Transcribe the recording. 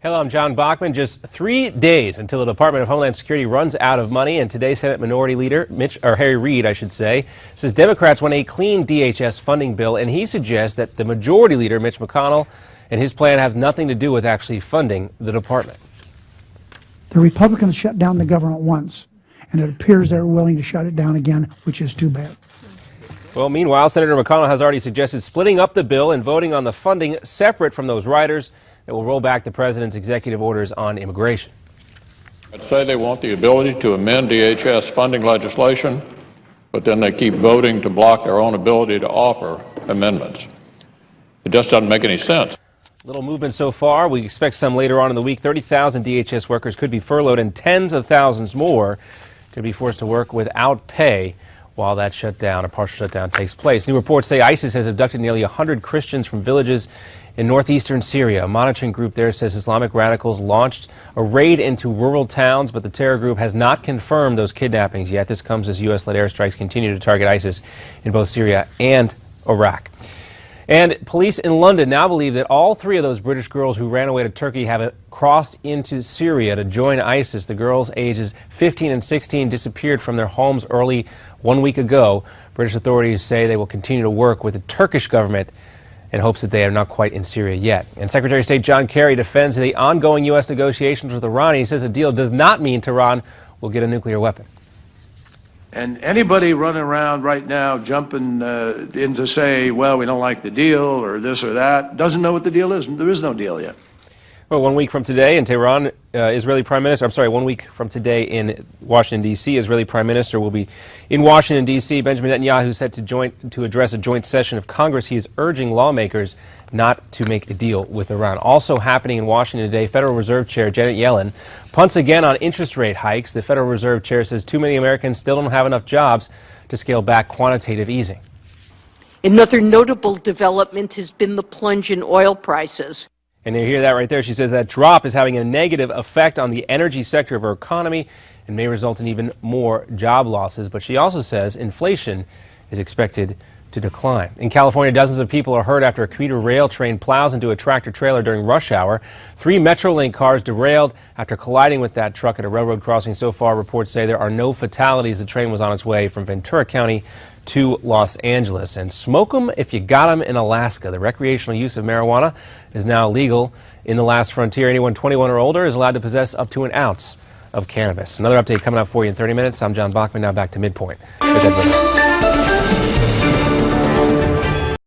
Hello, I'm John Bachman. Just 3 days until the Department of Homeland Security runs out of money, and today Senate Minority Leader Harry Reid, says Democrats want a clean DHS funding bill, and he suggests that the Majority Leader Mitch McConnell and his plan have nothing to do with actually funding the department. The Republicans shut down the government once, and it appears they're willing to shut it down again, which is too bad. Well, meanwhile, Senator McConnell has already suggested splitting up the bill and voting on the funding separate from those riders that will roll back the president's executive orders on immigration. I'd say they want the ability to amend DHS funding legislation, but then they keep voting to block their own ability to offer amendments. It just doesn't make any sense. Little movement so far. We expect some later on in the week. 30,000 DHS workers could be furloughed, and tens of thousands more could be forced to work without pay while that shutdown, a partial shutdown, takes place. New reports say ISIS has abducted nearly 100 Christians from villages in northeastern Syria. A monitoring group there says Islamic radicals launched a raid into rural towns, but the terror group has not confirmed those kidnappings yet. This comes as U.S.-led airstrikes continue to target ISIS in both Syria and Iraq. And police in London now believe that all three of those British girls who ran away to Turkey have crossed into Syria to join ISIS. The girls, ages 15 and 16, disappeared from their homes early 1 week ago. British authorities say they will continue to work with the Turkish government in hopes that they are not quite in Syria yet. And Secretary of State John Kerry defends the ongoing U.S. negotiations with Iran. He says a deal does not mean Tehran will get a nuclear weapon. And anybody running around right now jumping in to say, well, we don't like the deal or this or that, doesn't know what the deal is. There is no deal yet. Well, 1 week from today in Tehran, 1 week from today in Washington, D.C., Israeli Prime Minister will be in Washington, D.C. Benjamin Netanyahu set to address a joint session of Congress. He is urging lawmakers not to make a deal with Iran. Also happening in Washington today, Federal Reserve Chair Janet Yellen punts again on interest rate hikes. The Federal Reserve Chair says too many Americans still don't have enough jobs to scale back quantitative easing. Another notable development has been the plunge in oil prices. And you hear that right there. She says that drop is having a negative effect on the energy sector of her economy and may result in even more job losses. But she also says inflation is expected to decline. In California, dozens of people are hurt after a commuter rail train plows into a tractor trailer during rush hour. 3 Metrolink cars derailed after colliding with that truck at a railroad crossing. So far, reports say there are no fatalities. The train was on its way from Ventura County to Los Angeles. And smoke 'em if you got 'em in Alaska. The recreational use of marijuana is now legal in the last frontier. Anyone 21 or older is allowed to possess up to an ounce of cannabis. Another update coming up for you in 30 minutes. I'm John Bachman. Now back to Midpoint.